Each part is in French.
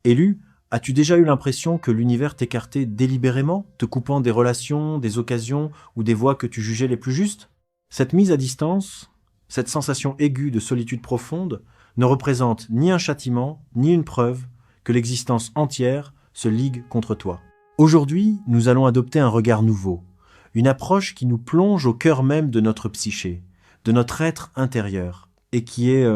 Élu, as-tu déjà eu l'impression que l'univers t'écartait délibérément, te coupant des relations, des occasions ou des voies que tu jugeais les plus justes? Cette mise à distance, cette sensation aiguë de solitude profonde, ne représente ni un châtiment, ni une preuve que l'existence entière se ligue contre toi. Aujourd'hui, nous allons adopter un regard nouveau, une approche qui nous plonge au cœur même de notre psyché, de notre être intérieur, et qui est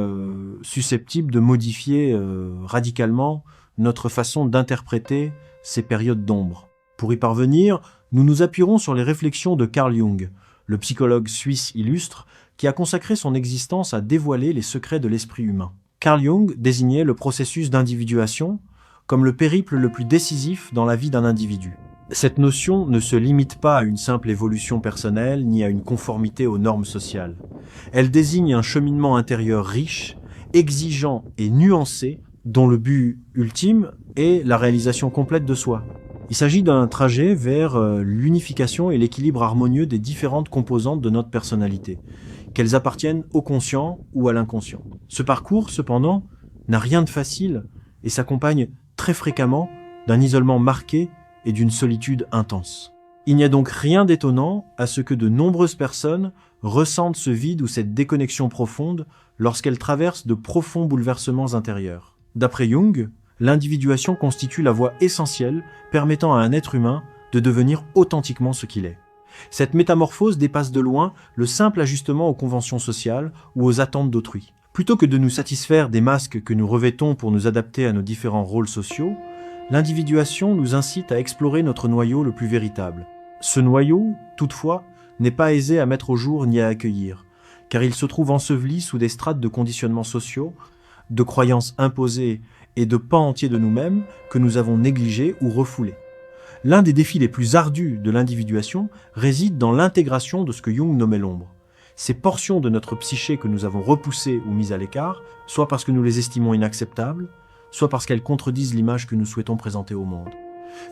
susceptible de modifier radicalement notre façon d'interpréter ces périodes d'ombre. Pour y parvenir, nous nous appuierons sur les réflexions de Carl Jung, le psychologue suisse illustre, qui a consacré son existence à dévoiler les secrets de l'esprit humain. Carl Jung désignait le processus d'individuation comme le périple le plus décisif dans la vie d'un individu. Cette notion ne se limite pas à une simple évolution personnelle ni à une conformité aux normes sociales. Elle désigne un cheminement intérieur riche, exigeant et nuancé, dont le but ultime est la réalisation complète de soi. Il s'agit d'un trajet vers l'unification et l'équilibre harmonieux des différentes composantes de notre personnalité, qu'elles appartiennent au conscient ou à l'inconscient. Ce parcours, cependant, n'a rien de facile et s'accompagne très fréquemment d'un isolement marqué et d'une solitude intense. Il n'y a donc rien d'étonnant à ce que de nombreuses personnes ressentent ce vide ou cette déconnexion profonde lorsqu'elles traversent de profonds bouleversements intérieurs. D'après Jung, l'individuation constitue la voie essentielle permettant à un être humain de devenir authentiquement ce qu'il est. Cette métamorphose dépasse de loin le simple ajustement aux conventions sociales ou aux attentes d'autrui. Plutôt que de nous satisfaire des masques que nous revêtons pour nous adapter à nos différents rôles sociaux, l'individuation nous incite à explorer notre noyau le plus véritable. Ce noyau, toutefois, n'est pas aisé à mettre au jour ni à accueillir, car il se trouve enseveli sous des strates de conditionnements sociaux, de croyances imposées et de pans entiers de nous-mêmes que nous avons négligés ou refoulés. L'un des défis les plus ardus de l'individuation réside dans l'intégration de ce que Jung nommait l'ombre. Ces portions de notre psyché que nous avons repoussées ou mises à l'écart, soit parce que nous les estimons inacceptables, soit parce qu'elles contredisent l'image que nous souhaitons présenter au monde.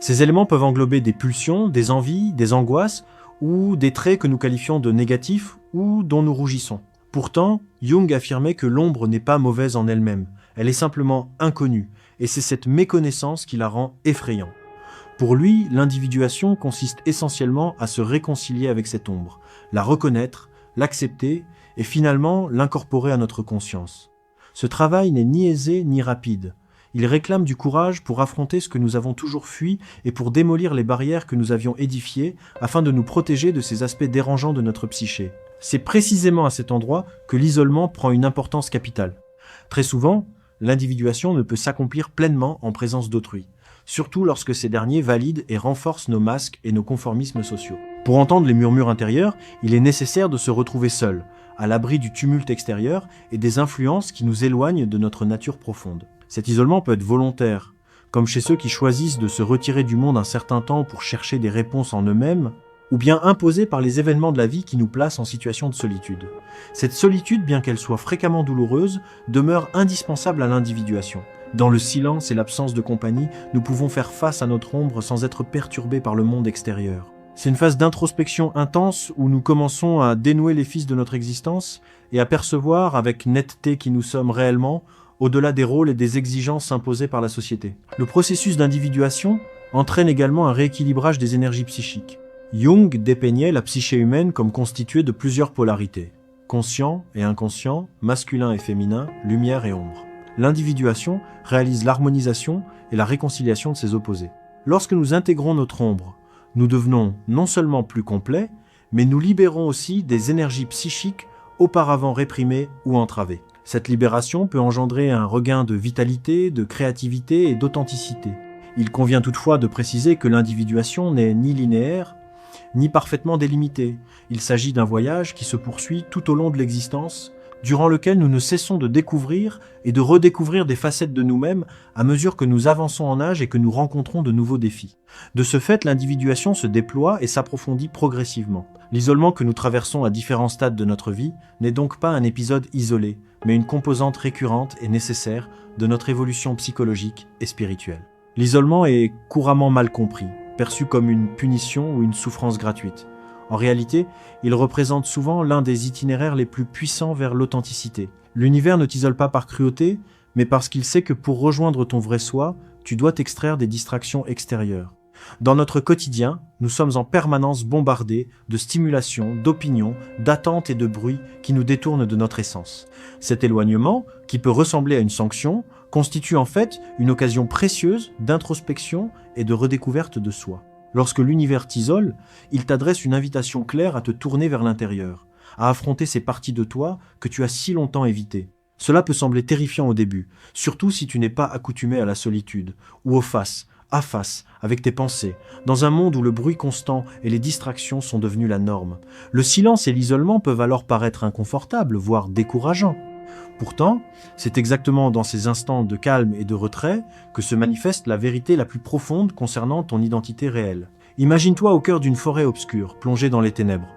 Ces éléments peuvent englober des pulsions, des envies, des angoisses, ou des traits que nous qualifions de négatifs ou dont nous rougissons. Pourtant, Jung affirmait que l'ombre n'est pas mauvaise en elle-même, elle est simplement inconnue, et c'est cette méconnaissance qui la rend effrayante. Pour lui, l'individuation consiste essentiellement à se réconcilier avec cette ombre, la reconnaître, l'accepter et finalement l'incorporer à notre conscience. Ce travail n'est ni aisé ni rapide. Il réclame du courage pour affronter ce que nous avons toujours fui et pour démolir les barrières que nous avions édifiées afin de nous protéger de ces aspects dérangeants de notre psyché. C'est précisément à cet endroit que l'isolement prend une importance capitale. Très souvent, l'individuation ne peut s'accomplir pleinement en présence d'autrui, surtout lorsque ces derniers valident et renforcent nos masques et nos conformismes sociaux. Pour entendre les murmures intérieurs, il est nécessaire de se retrouver seul, à l'abri du tumulte extérieur et des influences qui nous éloignent de notre nature profonde. Cet isolement peut être volontaire, comme chez ceux qui choisissent de se retirer du monde un certain temps pour chercher des réponses en eux-mêmes, ou bien imposé par les événements de la vie qui nous placent en situation de solitude. Cette solitude, bien qu'elle soit fréquemment douloureuse, demeure indispensable à l'individuation. Dans le silence et l'absence de compagnie, nous pouvons faire face à notre ombre sans être perturbés par le monde extérieur. C'est une phase d'introspection intense où nous commençons à dénouer les fils de notre existence et à percevoir avec netteté qui nous sommes réellement, au-delà des rôles et des exigences imposées par la société. Le processus d'individuation entraîne également un rééquilibrage des énergies psychiques. Jung dépeignait la psyché humaine comme constituée de plusieurs polarités, conscient et inconscient, masculin et féminin, lumière et ombre. L'individuation réalise l'harmonisation et la réconciliation de ces opposés. Lorsque nous intégrons notre ombre, nous devenons non seulement plus complets, mais nous libérons aussi des énergies psychiques auparavant réprimées ou entravées. Cette libération peut engendrer un regain de vitalité, de créativité et d'authenticité. Il convient toutefois de préciser que l'individuation n'est ni linéaire, ni parfaitement délimitée. Il s'agit d'un voyage qui se poursuit tout au long de l'existence, durant lequel nous ne cessons de découvrir et de redécouvrir des facettes de nous-mêmes à mesure que nous avançons en âge et que nous rencontrons de nouveaux défis. De ce fait, l'individuation se déploie et s'approfondit progressivement. L'isolement que nous traversons à différents stades de notre vie n'est donc pas un épisode isolé, mais une composante récurrente et nécessaire de notre évolution psychologique et spirituelle. L'isolement est couramment mal compris, perçu comme une punition ou une souffrance gratuite. En réalité, il représente souvent l'un des itinéraires les plus puissants vers l'authenticité. L'univers ne t'isole pas par cruauté, mais parce qu'il sait que pour rejoindre ton vrai soi, tu dois t'extraire des distractions extérieures. Dans notre quotidien, nous sommes en permanence bombardés de stimulations, d'opinions, d'attentes et de bruits qui nous détournent de notre essence. Cet éloignement, qui peut ressembler à une sanction, constitue en fait une occasion précieuse d'introspection et de redécouverte de soi. Lorsque l'univers t'isole, il t'adresse une invitation claire à te tourner vers l'intérieur, à affronter ces parties de toi que tu as si longtemps évitées. Cela peut sembler terrifiant au début, surtout si tu n'es pas accoutumé à la solitude, ou au face à face avec tes pensées, dans un monde où le bruit constant et les distractions sont devenus la norme. Le silence et l'isolement peuvent alors paraître inconfortables, voire décourageants. Pourtant, c'est exactement dans ces instants de calme et de retrait que se manifeste la vérité la plus profonde concernant ton identité réelle. Imagine-toi au cœur d'une forêt obscure, plongée dans les ténèbres.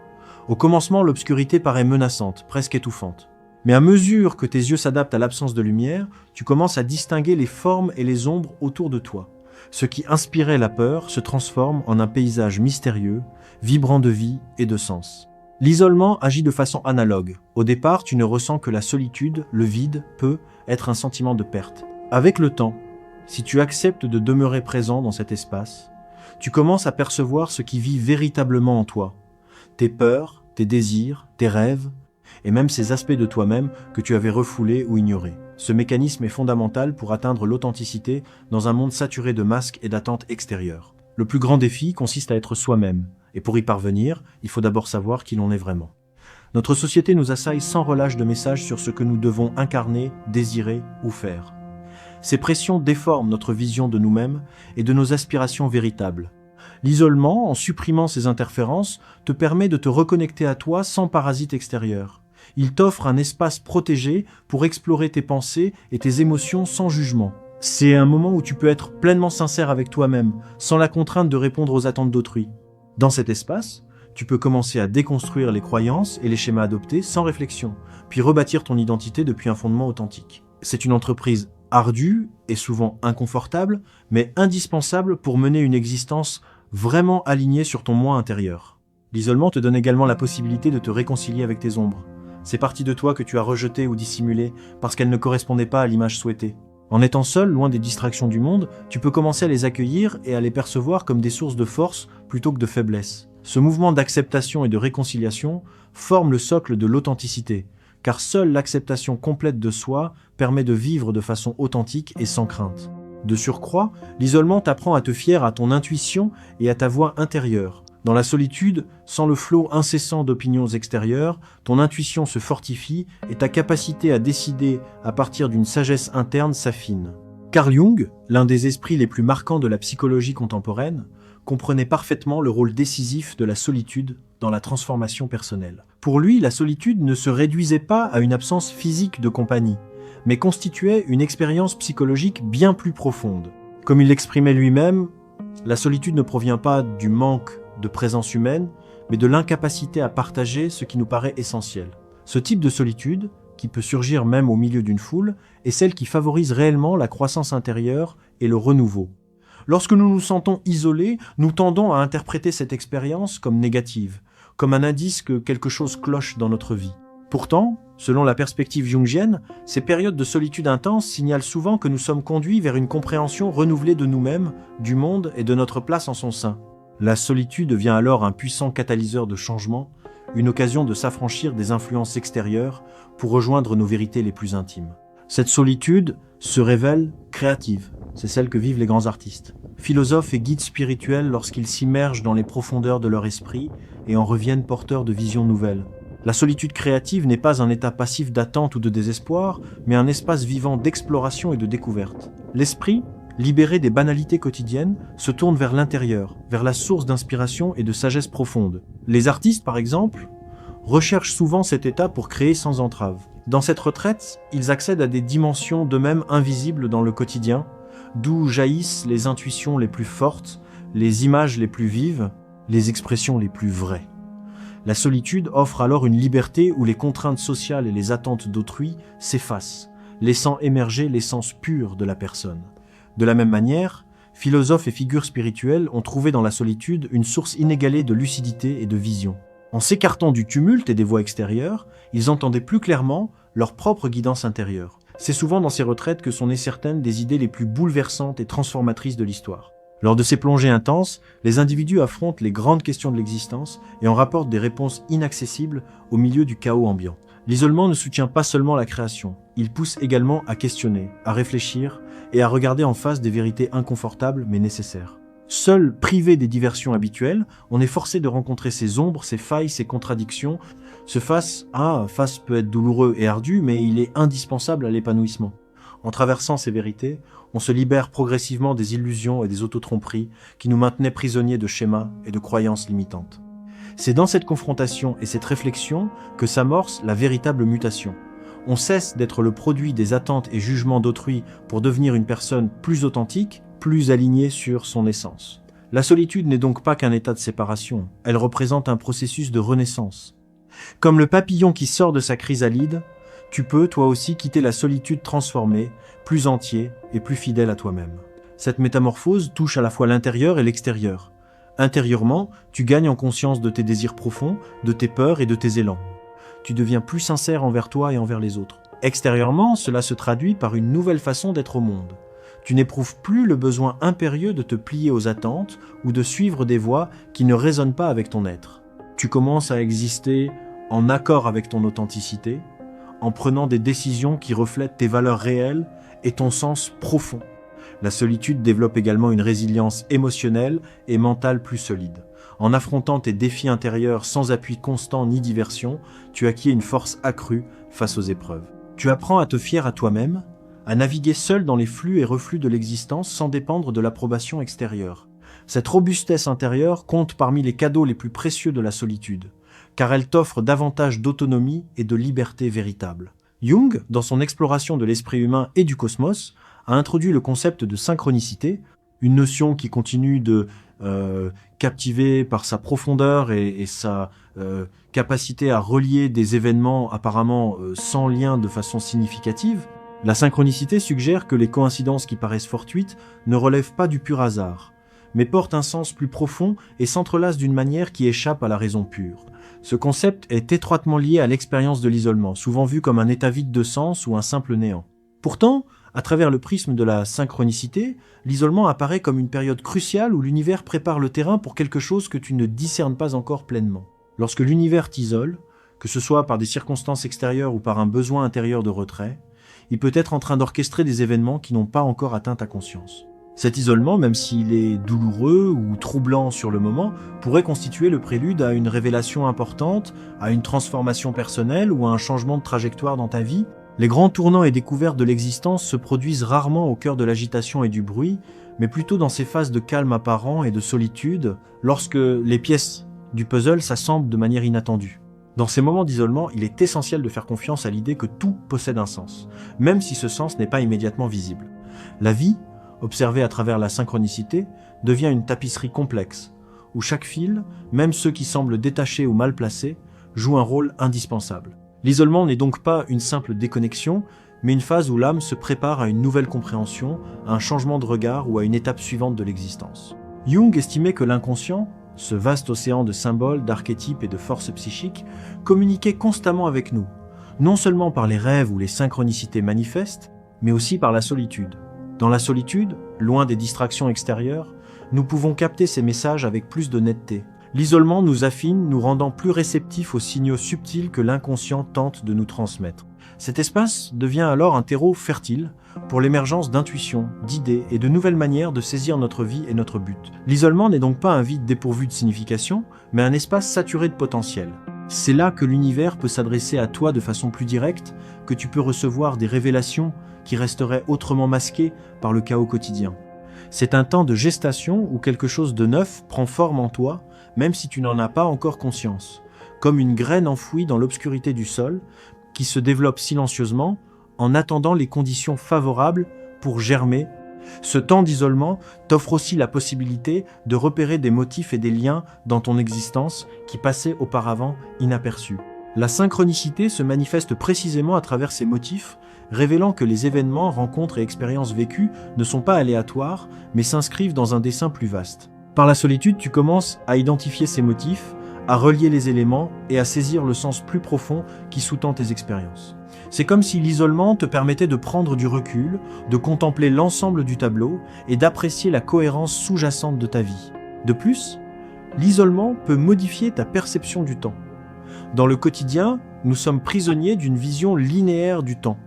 Au commencement, l'obscurité paraît menaçante, presque étouffante. Mais à mesure que tes yeux s'adaptent à l'absence de lumière, tu commences à distinguer les formes et les ombres autour de toi. Ce qui inspirait la peur se transforme en un paysage mystérieux, vibrant de vie et de sens. L'isolement agit de façon analogue. Au départ, tu ne ressens que la solitude, le vide peut être un sentiment de perte. Avec le temps, si tu acceptes de demeurer présent dans cet espace, tu commences à percevoir ce qui vit véritablement en toi. Tes peurs, tes désirs, tes rêves, et même ces aspects de toi-même que tu avais refoulés ou ignorés. Ce mécanisme est fondamental pour atteindre l'authenticité dans un monde saturé de masques et d'attentes extérieures. Le plus grand défi consiste à être soi-même, et pour y parvenir, il faut d'abord savoir qui l'on est vraiment. Notre société nous assaille sans relâche de messages sur ce que nous devons incarner, désirer ou faire. Ces pressions déforment notre vision de nous-mêmes et de nos aspirations véritables. L'isolement, en supprimant ces interférences, te permet de te reconnecter à toi sans parasite extérieur. Il t'offre un espace protégé pour explorer tes pensées et tes émotions sans jugement. C'est un moment où tu peux être pleinement sincère avec toi-même, sans la contrainte de répondre aux attentes d'autrui. Dans cet espace, tu peux commencer à déconstruire les croyances et les schémas adoptés sans réflexion, puis rebâtir ton identité depuis un fondement authentique. C'est une entreprise ardue et souvent inconfortable, mais indispensable pour mener une existence vraiment alignée sur ton moi intérieur. L'isolement te donne également la possibilité de te réconcilier avec tes ombres. Ces parties de toi que tu as rejetées ou dissimulées parce qu'elles ne correspondaient pas à l'image souhaitée. En étant seul, loin des distractions du monde, tu peux commencer à les accueillir et à les percevoir comme des sources de force plutôt que de faiblesse. Ce mouvement d'acceptation et de réconciliation forme le socle de l'authenticité, car seule l'acceptation complète de soi permet de vivre de façon authentique et sans crainte. De surcroît, l'isolement t'apprend à te fier à ton intuition et à ta voix intérieure. Dans la solitude, sans le flot incessant d'opinions extérieures, ton intuition se fortifie et ta capacité à décider à partir d'une sagesse interne s'affine. Carl Jung, l'un des esprits les plus marquants de la psychologie contemporaine, comprenait parfaitement le rôle décisif de la solitude dans la transformation personnelle. Pour lui, la solitude ne se réduisait pas à une absence physique de compagnie, mais constituait une expérience psychologique bien plus profonde. Comme il l'exprimait lui-même, la solitude ne provient pas du manque de présence humaine, mais de l'incapacité à partager ce qui nous paraît essentiel. Ce type de solitude, qui peut surgir même au milieu d'une foule, est celle qui favorise réellement la croissance intérieure et le renouveau. Lorsque nous nous sentons isolés, nous tendons à interpréter cette expérience comme négative, comme un indice que quelque chose cloche dans notre vie. Pourtant, selon la perspective jungienne, ces périodes de solitude intense signalent souvent que nous sommes conduits vers une compréhension renouvelée de nous-mêmes, du monde et de notre place en son sein. La solitude devient alors un puissant catalyseur de changement, une occasion de s'affranchir des influences extérieures pour rejoindre nos vérités les plus intimes. Cette solitude se révèle créative, c'est celle que vivent les grands artistes. Philosophes et guides spirituels lorsqu'ils s'immergent dans les profondeurs de leur esprit et en reviennent porteurs de visions nouvelles. La solitude créative n'est pas un état passif d'attente ou de désespoir, mais un espace vivant d'exploration et de découverte. L'esprit, libéré des banalités quotidiennes, se tourne vers l'intérieur, vers la source d'inspiration et de sagesse profonde. Les artistes, par exemple, recherchent souvent cet état pour créer sans entrave. Dans cette retraite, ils accèdent à des dimensions d'eux-mêmes invisibles dans le quotidien, d'où jaillissent les intuitions les plus fortes, les images les plus vives, les expressions les plus vraies. La solitude offre alors une liberté où les contraintes sociales et les attentes d'autrui s'effacent, laissant émerger l'essence pure de la personne. De la même manière, philosophes et figures spirituelles ont trouvé dans la solitude une source inégalée de lucidité et de vision. En s'écartant du tumulte et des voix extérieures, ils entendaient plus clairement leur propre guidance intérieure. C'est souvent dans ces retraites que sont nées certaines des idées les plus bouleversantes et transformatrices de l'histoire. Lors de ces plongées intenses, les individus affrontent les grandes questions de l'existence et en rapportent des réponses inaccessibles au milieu du chaos ambiant. L'isolement ne soutient pas seulement la création, il pousse également à questionner, à réfléchir et à regarder en face des vérités inconfortables mais nécessaires. Seul, privé des diversions habituelles, on est forcé de rencontrer ses ombres, ses failles, ses contradictions. Ce face peut être douloureux et ardu, mais il est indispensable à l'épanouissement. En traversant ces vérités, on se libère progressivement des illusions et des autotromperies qui nous maintenaient prisonniers de schémas et de croyances limitantes. C'est dans cette confrontation et cette réflexion que s'amorce la véritable mutation. On cesse d'être le produit des attentes et jugements d'autrui pour devenir une personne plus authentique, plus alignée sur son essence. La solitude n'est donc pas qu'un état de séparation, elle représente un processus de renaissance. Comme le papillon qui sort de sa chrysalide, tu peux toi aussi quitter la solitude transformée, plus entier et plus fidèle à toi-même. Cette métamorphose touche à la fois l'intérieur et l'extérieur. Intérieurement, tu gagnes en conscience de tes désirs profonds, de tes peurs et de tes élans. Tu deviens plus sincère envers toi et envers les autres. Extérieurement, cela se traduit par une nouvelle façon d'être au monde. Tu n'éprouves plus le besoin impérieux de te plier aux attentes ou de suivre des voies qui ne résonnent pas avec ton être. Tu commences à exister en accord avec ton authenticité, en prenant des décisions qui reflètent tes valeurs réelles et ton sens profond. La solitude développe également une résilience émotionnelle et mentale plus solide. En affrontant tes défis intérieurs sans appui constant ni diversion, tu acquiers une force accrue face aux épreuves. Tu apprends à te fier à toi-même, à naviguer seul dans les flux et reflux de l'existence sans dépendre de l'approbation extérieure. Cette robustesse intérieure compte parmi les cadeaux les plus précieux de la solitude, car elle t'offre davantage d'autonomie et de liberté véritable. Jung, dans son exploration de l'esprit humain et du cosmos, a introduit le concept de synchronicité, une notion qui continue de captiver par sa profondeur et sa capacité à relier des événements apparemment sans lien de façon significative. La synchronicité suggère que les coïncidences qui paraissent fortuites ne relèvent pas du pur hasard, mais portent un sens plus profond et s'entrelacent d'une manière qui échappe à la raison pure. Ce concept est étroitement lié à l'expérience de l'isolement, souvent vu comme un état vide de sens ou un simple néant. Pourtant, à travers le prisme de la synchronicité, l'isolement apparaît comme une période cruciale où l'univers prépare le terrain pour quelque chose que tu ne discernes pas encore pleinement. Lorsque l'univers t'isole, que ce soit par des circonstances extérieures ou par un besoin intérieur de retrait, il peut être en train d'orchestrer des événements qui n'ont pas encore atteint ta conscience. Cet isolement, même s'il est douloureux ou troublant sur le moment, pourrait constituer le prélude à une révélation importante, à une transformation personnelle ou à un changement de trajectoire dans ta vie. Les grands tournants et découvertes de l'existence se produisent rarement au cœur de l'agitation et du bruit, mais plutôt dans ces phases de calme apparent et de solitude, lorsque les pièces du puzzle s'assemblent de manière inattendue. Dans ces moments d'isolement, il est essentiel de faire confiance à l'idée que tout possède un sens, même si ce sens n'est pas immédiatement visible. La vie, observée à travers la synchronicité, devient une tapisserie complexe, où chaque fil, même ceux qui semblent détachés ou mal placés, joue un rôle indispensable. L'isolement n'est donc pas une simple déconnexion, mais une phase où l'âme se prépare à une nouvelle compréhension, à un changement de regard ou à une étape suivante de l'existence. Jung estimait que l'inconscient, ce vaste océan de symboles, d'archétypes et de forces psychiques, communiquait constamment avec nous, non seulement par les rêves ou les synchronicités manifestes, mais aussi par la solitude. Dans la solitude, loin des distractions extérieures, nous pouvons capter ces messages avec plus de netteté. L'isolement nous affine, nous rendant plus réceptifs aux signaux subtils que l'inconscient tente de nous transmettre. Cet espace devient alors un terreau fertile pour l'émergence d'intuitions, d'idées et de nouvelles manières de saisir notre vie et notre but. L'isolement n'est donc pas un vide dépourvu de signification, mais un espace saturé de potentiel. C'est là que l'univers peut s'adresser à toi de façon plus directe, que tu peux recevoir des révélations qui resteraient autrement masquées par le chaos quotidien. C'est un temps de gestation où quelque chose de neuf prend forme en toi, même si tu n'en as pas encore conscience, comme une graine enfouie dans l'obscurité du sol, qui se développe silencieusement en attendant les conditions favorables pour germer. Ce temps d'isolement t'offre aussi la possibilité de repérer des motifs et des liens dans ton existence qui passaient auparavant inaperçus. La synchronicité se manifeste précisément à travers ces motifs, révélant que les événements, rencontres et expériences vécues ne sont pas aléatoires, mais s'inscrivent dans un dessin plus vaste. Par la solitude, tu commences à identifier ces motifs, à relier les éléments et à saisir le sens plus profond qui sous-tend tes expériences. C'est comme si l'isolement te permettait de prendre du recul, de contempler l'ensemble du tableau et d'apprécier la cohérence sous-jacente de ta vie. De plus, l'isolement peut modifier ta perception du temps. Dans le quotidien, nous sommes prisonniers d'une vision linéaire du temps,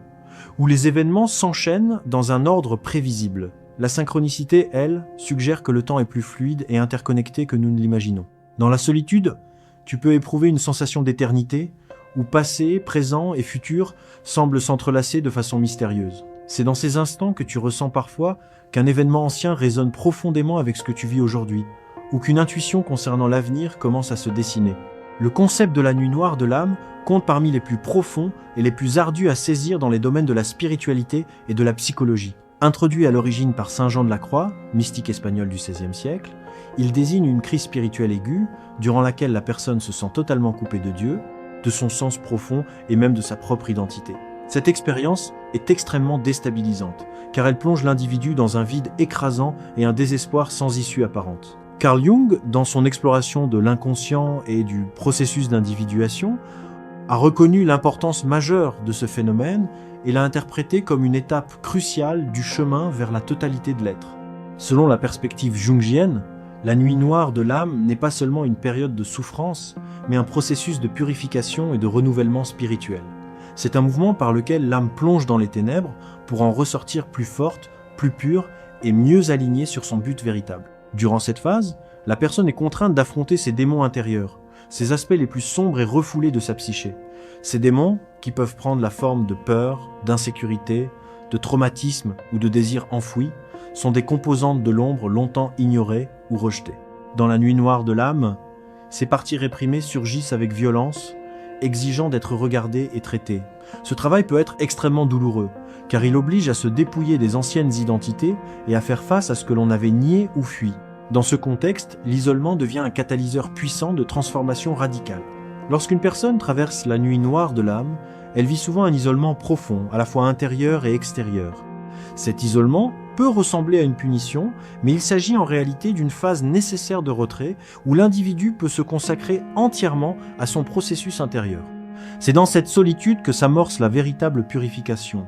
où les événements s'enchaînent dans un ordre prévisible. La synchronicité, elle, suggère que le temps est plus fluide et interconnecté que nous ne l'imaginons. Dans la solitude, tu peux éprouver une sensation d'éternité, où passé, présent et futur semblent s'entrelacer de façon mystérieuse. C'est dans ces instants que tu ressens parfois qu'un événement ancien résonne profondément avec ce que tu vis aujourd'hui, ou qu'une intuition concernant l'avenir commence à se dessiner. Le concept de la nuit noire de l'âme compte parmi les plus profonds et les plus ardus à saisir dans les domaines de la spiritualité et de la psychologie. Introduit à l'origine par Saint Jean de la Croix, mystique espagnol du XVIe siècle, il désigne une crise spirituelle aiguë durant laquelle la personne se sent totalement coupée de Dieu, de son sens profond et même de sa propre identité. Cette expérience est extrêmement déstabilisante, car elle plonge l'individu dans un vide écrasant et un désespoir sans issue apparente. Carl Jung, dans son exploration de l'inconscient et du processus d'individuation, a reconnu l'importance majeure de ce phénomène et l'a interprété comme une étape cruciale du chemin vers la totalité de l'être. Selon la perspective jungienne, la nuit noire de l'âme n'est pas seulement une période de souffrance, mais un processus de purification et de renouvellement spirituel. C'est un mouvement par lequel l'âme plonge dans les ténèbres pour en ressortir plus forte, plus pure et mieux alignée sur son but véritable. Durant cette phase, la personne est contrainte d'affronter ses démons intérieurs, ses aspects les plus sombres et refoulés de sa psyché. Ces démons, qui peuvent prendre la forme de peur, d'insécurité, de traumatisme ou de désir enfoui, sont des composantes de l'ombre longtemps ignorées ou rejetées. Dans la nuit noire de l'âme, ces parties réprimées surgissent avec violence, exigeant d'être regardées et traitées. Ce travail peut être extrêmement douloureux, car il oblige à se dépouiller des anciennes identités et à faire face à ce que l'on avait nié ou fui. Dans ce contexte, l'isolement devient un catalyseur puissant de transformation radicale. Lorsqu'une personne traverse la nuit noire de l'âme, elle vit souvent un isolement profond, à la fois intérieur et extérieur. Cet isolement peut ressembler à une punition, mais il s'agit en réalité d'une phase nécessaire de retrait où l'individu peut se consacrer entièrement à son processus intérieur. C'est dans cette solitude que s'amorce la véritable purification,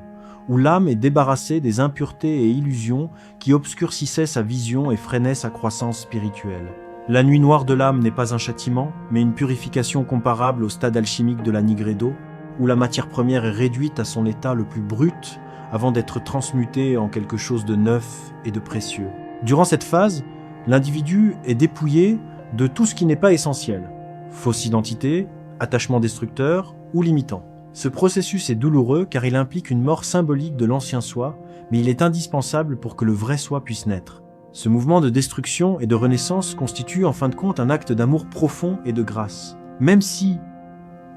où l'âme est débarrassée des impuretés et illusions qui obscurcissaient sa vision et freinaient sa croissance spirituelle. La nuit noire de l'âme n'est pas un châtiment, mais une purification comparable au stade alchimique de la Nigredo, où la matière première est réduite à son état le plus brut avant d'être transmutée en quelque chose de neuf et de précieux. Durant cette phase, l'individu est dépouillé de tout ce qui n'est pas essentiel, fausse identité, attachement destructeur ou limitant. Ce processus est douloureux car il implique une mort symbolique de l'ancien soi, mais il est indispensable pour que le vrai soi puisse naître. Ce mouvement de destruction et de renaissance constitue en fin de compte un acte d'amour profond et de grâce. Même si,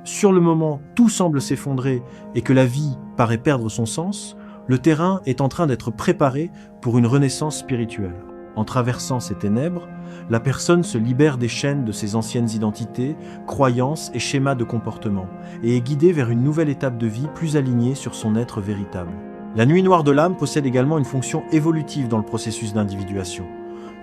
sur le moment, tout semble s'effondrer et que la vie paraît perdre son sens, le terrain est en train d'être préparé pour une renaissance spirituelle. En traversant ces ténèbres, la personne se libère des chaînes de ses anciennes identités, croyances et schémas de comportement, et est guidée vers une nouvelle étape de vie plus alignée sur son être véritable. La nuit noire de l'âme possède également une fonction évolutive dans le processus d'individuation.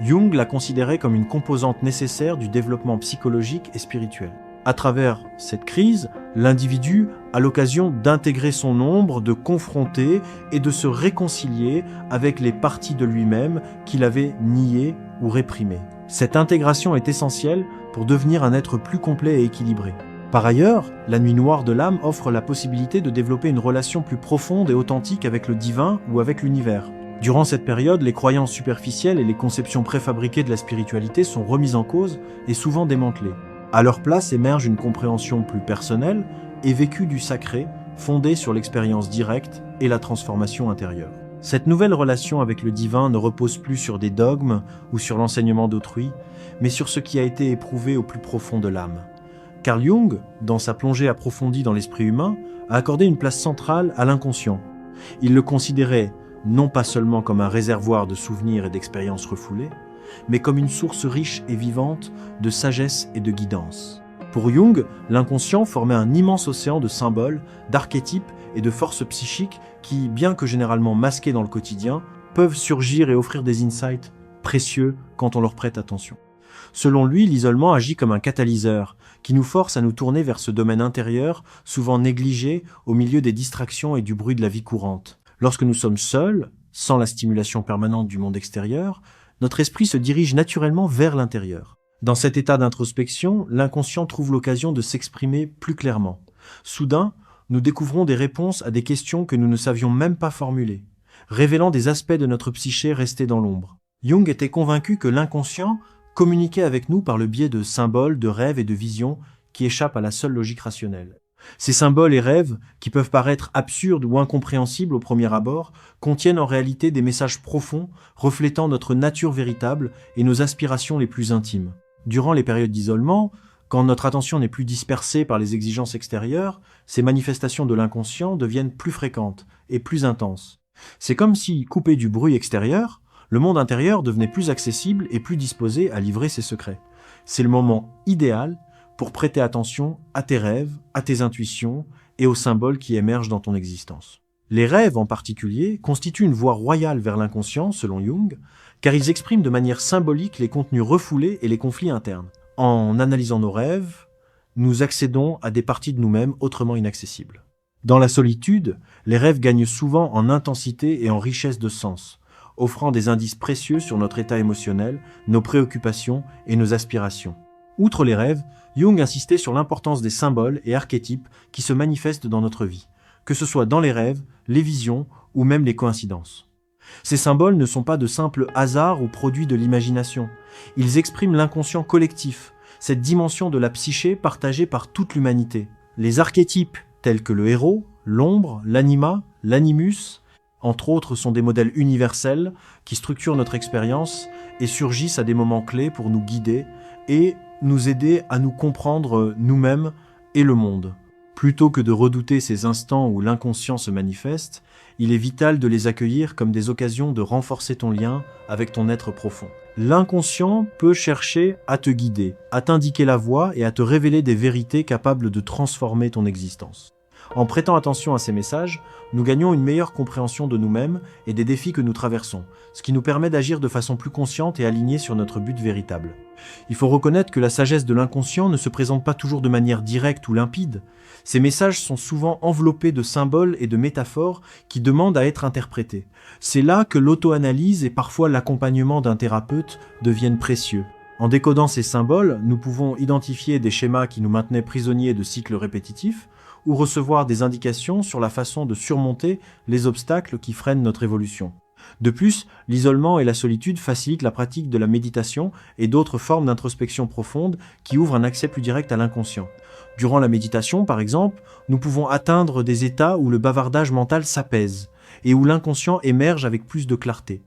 Jung la considérait comme une composante nécessaire du développement psychologique et spirituel. À travers cette crise, l'individu a l'occasion d'intégrer son ombre, de confronter et de se réconcilier avec les parties de lui-même qu'il avait niées ou réprimées. Cette intégration est essentielle pour devenir un être plus complet et équilibré. Par ailleurs, la nuit noire de l'âme offre la possibilité de développer une relation plus profonde et authentique avec le divin ou avec l'univers. Durant cette période, les croyances superficielles et les conceptions préfabriquées de la spiritualité sont remises en cause et souvent démantelées. À leur place émerge une compréhension plus personnelle et vécue du sacré, fondée sur l'expérience directe et la transformation intérieure. Cette nouvelle relation avec le divin ne repose plus sur des dogmes ou sur l'enseignement d'autrui, mais sur ce qui a été éprouvé au plus profond de l'âme. Carl Jung, dans sa plongée approfondie dans l'esprit humain, a accordé une place centrale à l'inconscient. Il le considérait non pas seulement comme un réservoir de souvenirs et d'expériences refoulées, mais comme une source riche et vivante de sagesse et de guidance. Pour Jung, l'inconscient formait un immense océan de symboles, d'archétypes et de forces psychiques qui, bien que généralement masqués dans le quotidien, peuvent surgir et offrir des insights précieux quand on leur prête attention. Selon lui, l'isolement agit comme un catalyseur qui nous force à nous tourner vers ce domaine intérieur, souvent négligé au milieu des distractions et du bruit de la vie courante. Lorsque nous sommes seuls, sans la stimulation permanente du monde extérieur, notre esprit se dirige naturellement vers l'intérieur. Dans cet état d'introspection, l'inconscient trouve l'occasion de s'exprimer plus clairement. Soudain, nous découvrons des réponses à des questions que nous ne savions même pas formuler, révélant des aspects de notre psyché restés dans l'ombre. Jung était convaincu que l'inconscient communiquait avec nous par le biais de symboles, de rêves et de visions qui échappent à la seule logique rationnelle. Ces symboles et rêves, qui peuvent paraître absurdes ou incompréhensibles au premier abord, contiennent en réalité des messages profonds reflétant notre nature véritable et nos aspirations les plus intimes. Durant les périodes d'isolement, quand notre attention n'est plus dispersée par les exigences extérieures, ces manifestations de l'inconscient deviennent plus fréquentes et plus intenses. C'est comme si, coupé du bruit extérieur, le monde intérieur devenait plus accessible et plus disposé à livrer ses secrets. C'est le moment idéal pour prêter attention à tes rêves, à tes intuitions et aux symboles qui émergent dans ton existence. Les rêves en particulier constituent une voie royale vers l'inconscient, selon Jung, car ils expriment de manière symbolique les contenus refoulés et les conflits internes. En analysant nos rêves, nous accédons à des parties de nous-mêmes autrement inaccessibles. Dans la solitude, les rêves gagnent souvent en intensité et en richesse de sens, offrant des indices précieux sur notre état émotionnel, nos préoccupations et nos aspirations. Outre les rêves, Jung insistait sur l'importance des symboles et archétypes qui se manifestent dans notre vie, que ce soit dans les rêves, les visions ou même les coïncidences. Ces symboles ne sont pas de simples hasards ou produits de l'imagination. Ils expriment l'inconscient collectif, cette dimension de la psyché partagée par toute l'humanité. Les archétypes tels que le héros, l'ombre, l'anima, l'animus, entre autres, sont des modèles universels qui structurent notre expérience et surgissent à des moments clés pour nous guider et nous aider à nous comprendre nous-mêmes et le monde. Plutôt que de redouter ces instants où l'inconscient se manifeste, il est vital de les accueillir comme des occasions de renforcer ton lien avec ton être profond. L'inconscient peut chercher à te guider, à t'indiquer la voie et à te révéler des vérités capables de transformer ton existence. En prêtant attention à ces messages, nous gagnons une meilleure compréhension de nous-mêmes et des défis que nous traversons, ce qui nous permet d'agir de façon plus consciente et alignée sur notre but véritable. Il faut reconnaître que la sagesse de l'inconscient ne se présente pas toujours de manière directe ou limpide. Ces messages sont souvent enveloppés de symboles et de métaphores qui demandent à être interprétés. C'est là que l'auto-analyse et parfois l'accompagnement d'un thérapeute deviennent précieux. En décodant ces symboles, nous pouvons identifier des schémas qui nous maintenaient prisonniers de cycles répétitifs, ou recevoir des indications sur la façon de surmonter les obstacles qui freinent notre évolution. De plus, l'isolement et la solitude facilitent la pratique de la méditation et d'autres formes d'introspection profonde qui ouvrent un accès plus direct à l'inconscient. Durant la méditation, par exemple, nous pouvons atteindre des états où le bavardage mental s'apaise et où l'inconscient émerge avec plus de clarté.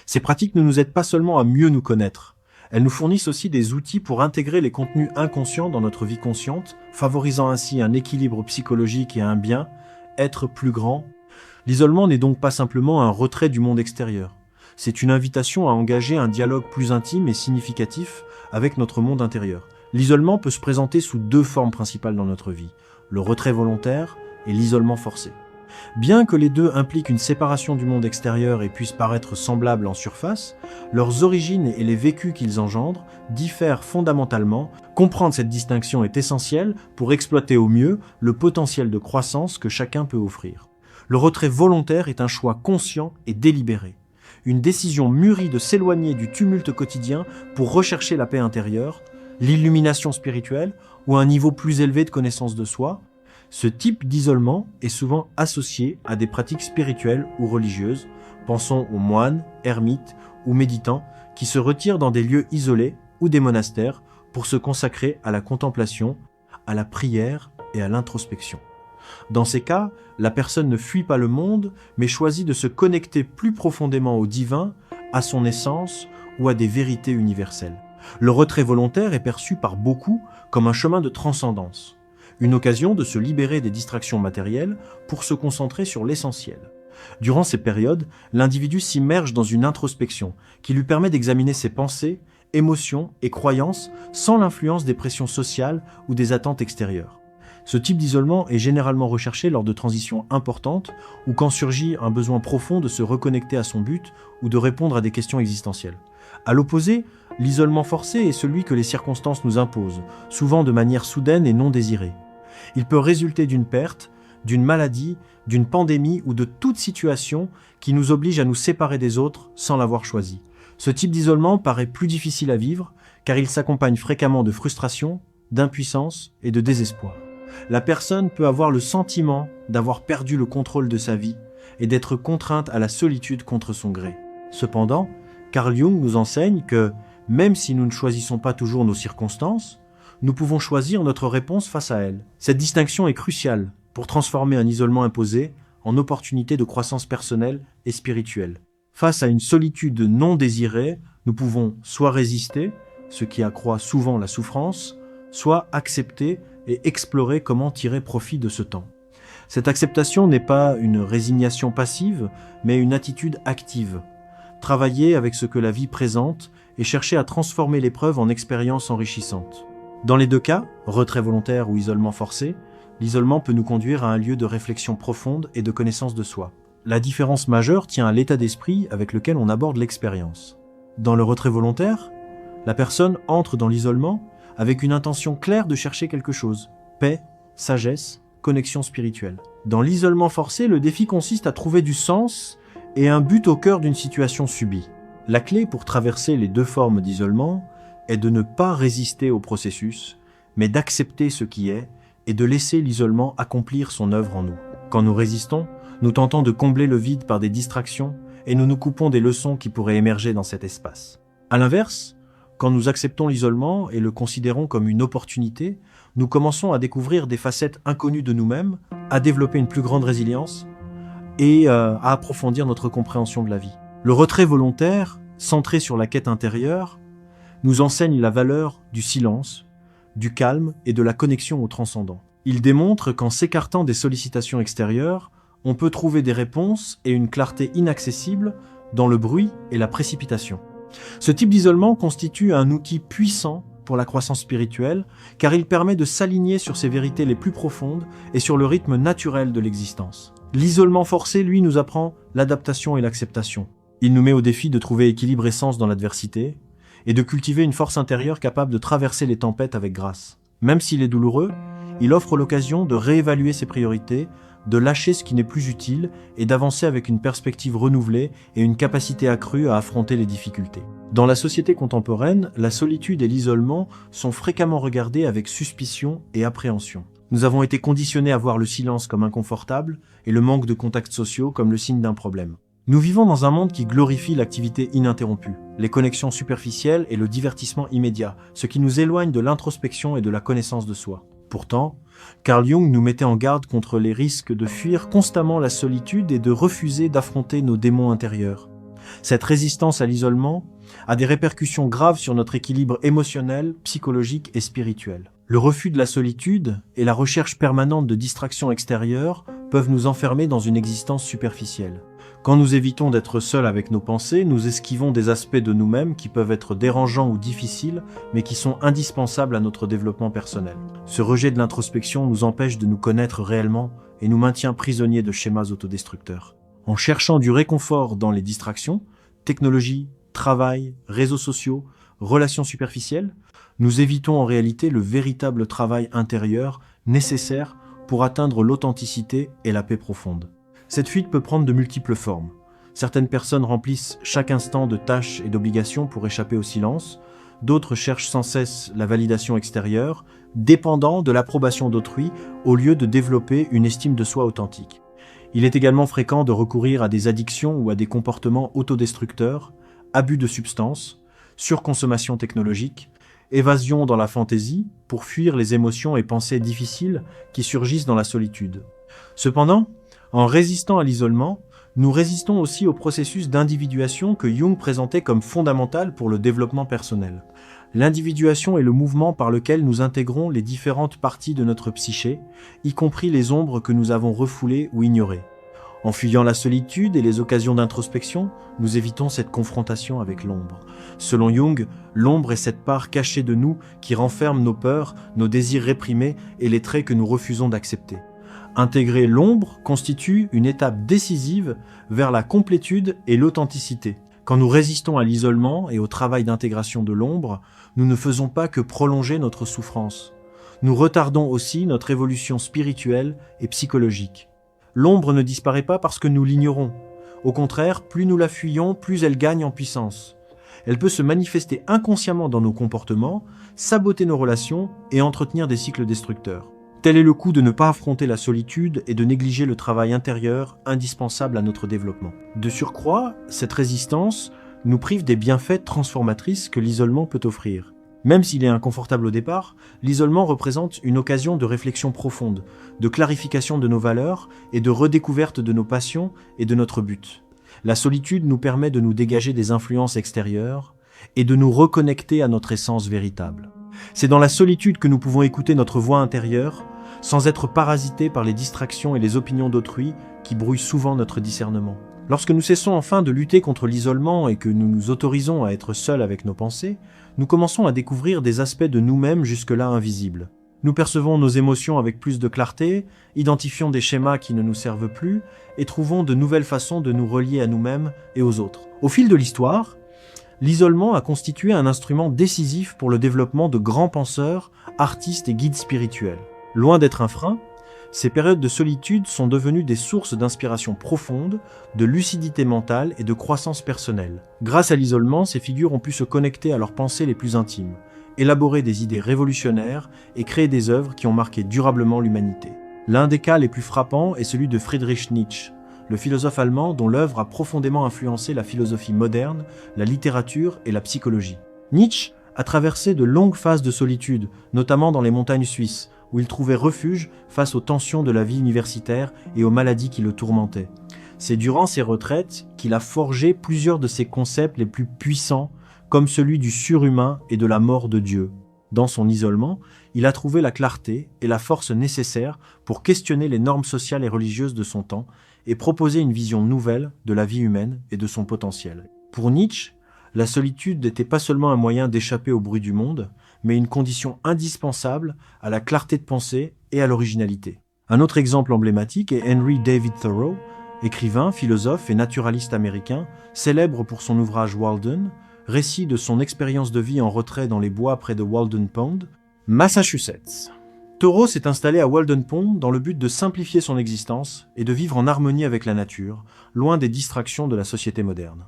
Ces pratiques ne nous aident pas seulement à mieux nous connaître, elles nous fournissent aussi des outils pour intégrer les contenus inconscients dans notre vie consciente, favorisant ainsi un équilibre psychologique et un bien-être plus grand. L'isolement n'est donc pas simplement un retrait du monde extérieur. C'est une invitation à engager un dialogue plus intime et significatif avec notre monde intérieur. L'isolement peut se présenter sous deux formes principales dans notre vie, le retrait volontaire et l'isolement forcé. Bien que les deux impliquent une séparation du monde extérieur et puissent paraître semblables en surface, leurs origines et les vécus qu'ils engendrent diffèrent fondamentalement. Comprendre cette distinction est essentiel pour exploiter au mieux le potentiel de croissance que chacun peut offrir. Le retrait volontaire est un choix conscient et délibéré. Une décision mûrie de s'éloigner du tumulte quotidien pour rechercher la paix intérieure, l'illumination spirituelle ou un niveau plus élevé de connaissance de soi. Ce type d'isolement est souvent associé à des pratiques spirituelles ou religieuses. Pensons aux moines, ermites ou méditants qui se retirent dans des lieux isolés ou des monastères pour se consacrer à la contemplation, à la prière et à l'introspection. Dans ces cas, la personne ne fuit pas le monde, mais choisit de se connecter plus profondément au divin, à son essence ou à des vérités universelles. Le retrait volontaire est perçu par beaucoup comme un chemin de transcendance, une occasion de se libérer des distractions matérielles pour se concentrer sur l'essentiel. Durant ces périodes, l'individu s'immerge dans une introspection qui lui permet d'examiner ses pensées, émotions et croyances sans l'influence des pressions sociales ou des attentes extérieures. Ce type d'isolement est généralement recherché lors de transitions importantes ou quand surgit un besoin profond de se reconnecter à son but ou de répondre à des questions existentielles. À l'opposé, l'isolement forcé est celui que les circonstances nous imposent, souvent de manière soudaine et non désirée. Il peut résulter d'une perte, d'une maladie, d'une pandémie ou de toute situation qui nous oblige à nous séparer des autres sans l'avoir choisi. Ce type d'isolement paraît plus difficile à vivre car il s'accompagne fréquemment de frustration, d'impuissance et de désespoir. La personne peut avoir le sentiment d'avoir perdu le contrôle de sa vie et d'être contrainte à la solitude contre son gré. Cependant, Carl Jung nous enseigne que, même si nous ne choisissons pas toujours nos circonstances, nous pouvons choisir notre réponse face à elles. Cette distinction est cruciale pour transformer un isolement imposé en opportunité de croissance personnelle et spirituelle. Face à une solitude non désirée, nous pouvons soit résister, ce qui accroît souvent la souffrance, soit accepter et explorer comment tirer profit de ce temps. Cette acceptation n'est pas une résignation passive, mais une attitude active. Travailler avec ce que la vie présente et chercher à transformer l'épreuve en expérience enrichissante. Dans les deux cas, retrait volontaire ou isolement forcé, l'isolement peut nous conduire à un lieu de réflexion profonde et de connaissance de soi. La différence majeure tient à l'état d'esprit avec lequel on aborde l'expérience. Dans le retrait volontaire, la personne entre dans l'isolement avec une intention claire de chercher quelque chose, paix, sagesse, connexion spirituelle. Dans l'isolement forcé, le défi consiste à trouver du sens et un but au cœur d'une situation subie. La clé pour traverser les deux formes d'isolement est de ne pas résister au processus, mais d'accepter ce qui est et de laisser l'isolement accomplir son œuvre en nous. Quand nous résistons, nous tentons de combler le vide par des distractions et nous nous coupons des leçons qui pourraient émerger dans cet espace. À l'inverse, quand nous acceptons l'isolement et le considérons comme une opportunité, nous commençons à découvrir des facettes inconnues de nous-mêmes, à développer une plus grande résilience et à approfondir notre compréhension de la vie. Le retrait volontaire, centré sur la quête intérieure, nous enseigne la valeur du silence, du calme et de la connexion au transcendant. Il démontre qu'en s'écartant des sollicitations extérieures, on peut trouver des réponses et une clarté inaccessible dans le bruit et la précipitation. Ce type d'isolement constitue un outil puissant pour la croissance spirituelle, car il permet de s'aligner sur ses vérités les plus profondes et sur le rythme naturel de l'existence. L'isolement forcé, lui, nous apprend l'adaptation et l'acceptation. Il nous met au défi de trouver équilibre et sens dans l'adversité, et de cultiver une force intérieure capable de traverser les tempêtes avec grâce. Même s'il est douloureux, il offre l'occasion de réévaluer ses priorités, de lâcher ce qui n'est plus utile et d'avancer avec une perspective renouvelée et une capacité accrue à affronter les difficultés. Dans la société contemporaine, la solitude et l'isolement sont fréquemment regardés avec suspicion et appréhension. Nous avons été conditionnés à voir le silence comme inconfortable et le manque de contacts sociaux comme le signe d'un problème. Nous vivons dans un monde qui glorifie l'activité ininterrompue, les connexions superficielles et le divertissement immédiat, ce qui nous éloigne de l'introspection et de la connaissance de soi. Pourtant, Carl Jung nous mettait en garde contre les risques de fuir constamment la solitude et de refuser d'affronter nos démons intérieurs. Cette résistance à l'isolement a des répercussions graves sur notre équilibre émotionnel, psychologique et spirituel. Le refus de la solitude et la recherche permanente de distractions extérieures peuvent nous enfermer dans une existence superficielle. Quand nous évitons d'être seuls avec nos pensées, nous esquivons des aspects de nous-mêmes qui peuvent être dérangeants ou difficiles, mais qui sont indispensables à notre développement personnel. Ce rejet de l'introspection nous empêche de nous connaître réellement et nous maintient prisonniers de schémas autodestructeurs. En cherchant du réconfort dans les distractions, technologie, travail, réseaux sociaux, relations superficielles, nous évitons en réalité le véritable travail intérieur nécessaire pour atteindre l'authenticité et la paix profonde. Cette fuite peut prendre de multiples formes. Certaines personnes remplissent chaque instant de tâches et d'obligations pour échapper au silence, d'autres cherchent sans cesse la validation extérieure, dépendant de l'approbation d'autrui au lieu de développer une estime de soi authentique. Il est également fréquent de recourir à des addictions ou à des comportements autodestructeurs, abus de substances, surconsommation technologique, évasion dans la fantaisie pour fuir les émotions et pensées difficiles qui surgissent dans la solitude. Cependant, en résistant à l'isolement, nous résistons aussi au processus d'individuation que Jung présentait comme fondamental pour le développement personnel. L'individuation est le mouvement par lequel nous intégrons les différentes parties de notre psyché, y compris les ombres que nous avons refoulées ou ignorées. En fuyant la solitude et les occasions d'introspection, nous évitons cette confrontation avec l'ombre. Selon Jung, l'ombre est cette part cachée de nous qui renferme nos peurs, nos désirs réprimés et les traits que nous refusons d'accepter. Intégrer l'ombre constitue une étape décisive vers la complétude et l'authenticité. Quand nous résistons à l'isolement et au travail d'intégration de l'ombre, nous ne faisons pas que prolonger notre souffrance. Nous retardons aussi notre évolution spirituelle et psychologique. L'ombre ne disparaît pas parce que nous l'ignorons. Au contraire, plus nous la fuyons, plus elle gagne en puissance. Elle peut se manifester inconsciemment dans nos comportements, saboter nos relations et entretenir des cycles destructeurs. Tel est le coût de ne pas affronter la solitude et de négliger le travail intérieur indispensable à notre développement. De surcroît, cette résistance nous prive des bienfaits transformatrices que l'isolement peut offrir. Même s'il est inconfortable au départ, l'isolement représente une occasion de réflexion profonde, de clarification de nos valeurs et de redécouverte de nos passions et de notre but. La solitude nous permet de nous dégager des influences extérieures et de nous reconnecter à notre essence véritable. C'est dans la solitude que nous pouvons écouter notre voix intérieure, sans être parasités par les distractions et les opinions d'autrui qui brouillent souvent notre discernement. Lorsque nous cessons enfin de lutter contre l'isolement et que nous nous autorisons à être seuls avec nos pensées, nous commençons à découvrir des aspects de nous-mêmes jusque-là invisibles. Nous percevons nos émotions avec plus de clarté, identifions des schémas qui ne nous servent plus et trouvons de nouvelles façons de nous relier à nous-mêmes et aux autres. Au fil de l'histoire, l'isolement a constitué un instrument décisif pour le développement de grands penseurs, artistes et guides spirituels. Loin d'être un frein, ces périodes de solitude sont devenues des sources d'inspiration profonde, de lucidité mentale et de croissance personnelle. Grâce à l'isolement, ces figures ont pu se connecter à leurs pensées les plus intimes, élaborer des idées révolutionnaires et créer des œuvres qui ont marqué durablement l'humanité. L'un des cas les plus frappants est celui de Friedrich Nietzsche, le philosophe allemand dont l'œuvre a profondément influencé la philosophie moderne, la littérature et la psychologie. Nietzsche a traversé de longues phases de solitude, notamment dans les montagnes suisses, où il trouvait refuge face aux tensions de la vie universitaire et aux maladies qui le tourmentaient. C'est durant ces retraites qu'il a forgé plusieurs de ses concepts les plus puissants, comme celui du surhumain et de la mort de Dieu. Dans son isolement, il a trouvé la clarté et la force nécessaires pour questionner les normes sociales et religieuses de son temps et proposer une vision nouvelle de la vie humaine et de son potentiel. Pour Nietzsche, la solitude n'était pas seulement un moyen d'échapper au bruit du monde, mais une condition indispensable à la clarté de pensée et à l'originalité. Un autre exemple emblématique est Henry David Thoreau, écrivain, philosophe et naturaliste américain, célèbre pour son ouvrage Walden, récit de son expérience de vie en retrait dans les bois près de Walden Pond, Massachusetts. Thoreau s'est installé à Walden Pond dans le but de simplifier son existence et de vivre en harmonie avec la nature, loin des distractions de la société moderne.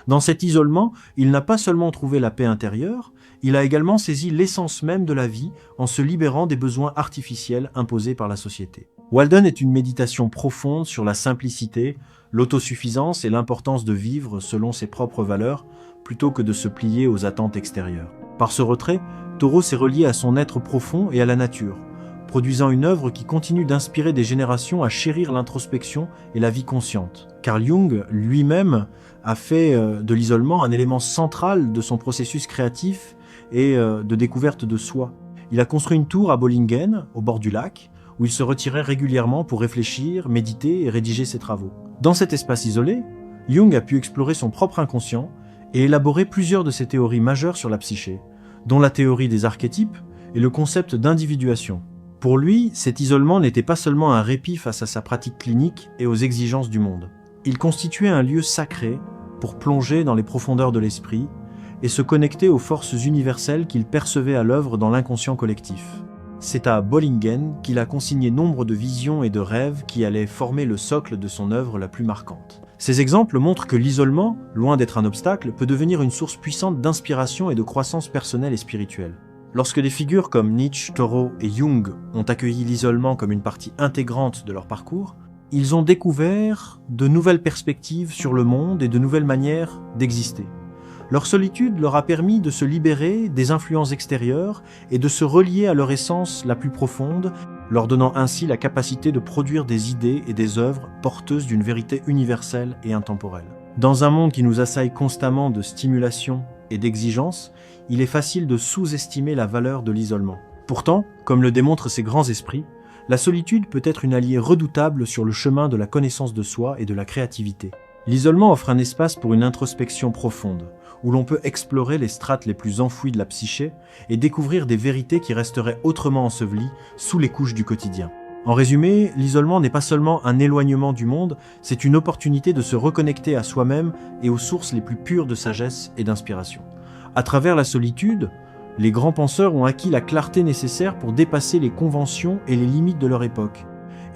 Dans cet isolement, il n'a pas seulement trouvé la paix intérieure, il a également saisi l'essence même de la vie en se libérant des besoins artificiels imposés par la société. Walden est une méditation profonde sur la simplicité, l'autosuffisance et l'importance de vivre selon ses propres valeurs plutôt que de se plier aux attentes extérieures. Par ce retrait, Thoreau s'est relié à son être profond et à la nature, produisant une œuvre qui continue d'inspirer des générations à chérir l'introspection et la vie consciente. Carl Jung, lui-même, a fait de l'isolement un élément central de son processus créatif et de découverte de soi. Il a construit une tour à Bollingen, au bord du lac, où il se retirait régulièrement pour réfléchir, méditer et rédiger ses travaux. Dans cet espace isolé, Jung a pu explorer son propre inconscient et élaborer plusieurs de ses théories majeures sur la psyché, dont la théorie des archétypes et le concept d'individuation. Pour lui, cet isolement n'était pas seulement un répit face à sa pratique clinique et aux exigences du monde. Il constituait un lieu sacré pour plonger dans les profondeurs de l'esprit et se connecter aux forces universelles qu'il percevait à l'œuvre dans l'inconscient collectif. C'est à Bollingen qu'il a consigné nombre de visions et de rêves qui allaient former le socle de son œuvre la plus marquante. Ces exemples montrent que l'isolement, loin d'être un obstacle, peut devenir une source puissante d'inspiration et de croissance personnelle et spirituelle. Lorsque des figures comme Nietzsche, Thoreau et Jung ont accueilli l'isolement comme une partie intégrante de leur parcours, ils ont découvert de nouvelles perspectives sur le monde et de nouvelles manières d'exister. Leur solitude leur a permis de se libérer des influences extérieures et de se relier à leur essence la plus profonde, leur donnant ainsi la capacité de produire des idées et des œuvres porteuses d'une vérité universelle et intemporelle. Dans un monde qui nous assaille constamment de stimulation et d'exigence, il est facile de sous-estimer la valeur de l'isolement. Pourtant, comme le démontrent ces grands esprits, La solitude peut être une alliée redoutable sur le chemin de la connaissance de soi et de la créativité. L'isolement offre un espace pour une introspection profonde, où l'on peut explorer les strates les plus enfouies de la psyché et découvrir des vérités qui resteraient autrement ensevelies sous les couches du quotidien. En résumé, l'isolement n'est pas seulement un éloignement du monde, c'est une opportunité de se reconnecter à soi-même et aux sources les plus pures de sagesse et d'inspiration. À travers la solitude, les grands penseurs ont acquis la clarté nécessaire pour dépasser les conventions et les limites de leur époque,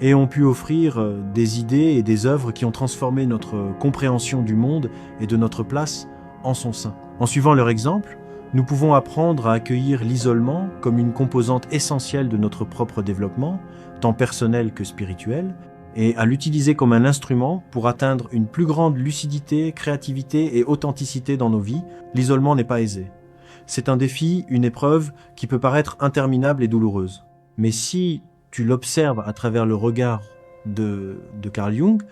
et ont pu offrir des idées et des œuvres qui ont transformé notre compréhension du monde et de notre place en son sein. En suivant leur exemple, nous pouvons apprendre à accueillir l'isolement comme une composante essentielle de notre propre développement, tant personnel que spirituel, et à l'utiliser comme un instrument pour atteindre une plus grande lucidité, créativité et authenticité dans nos vies. L'isolement n'est pas aisé. C'est un défi, une épreuve qui peut paraître interminable et douloureuse. Mais si tu l'observes à travers le regard de Carl Jung,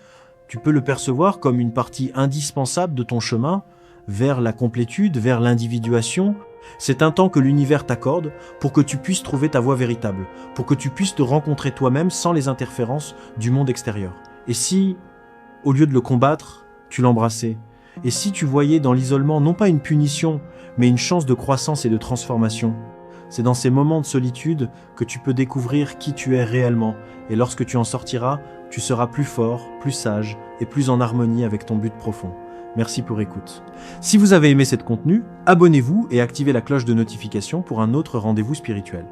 tu peux le percevoir comme une partie indispensable de ton chemin vers la complétude, vers l'individuation. C'est un temps que l'univers t'accorde pour que tu puisses trouver ta voie véritable, pour que tu puisses te rencontrer toi-même sans les interférences du monde extérieur. Et si, au lieu de le combattre, tu l'embrassais? Et si tu voyais dans l'isolement non pas une punition, mais une chance de croissance et de transformation? C'est dans ces moments de solitude que tu peux découvrir qui tu es réellement, et lorsque tu en sortiras, tu seras plus fort, plus sage et plus en harmonie avec ton but profond. Merci pour écoute. Si vous avez aimé cet contenu, abonnez-vous et activez la cloche de notification pour un autre rendez-vous spirituel.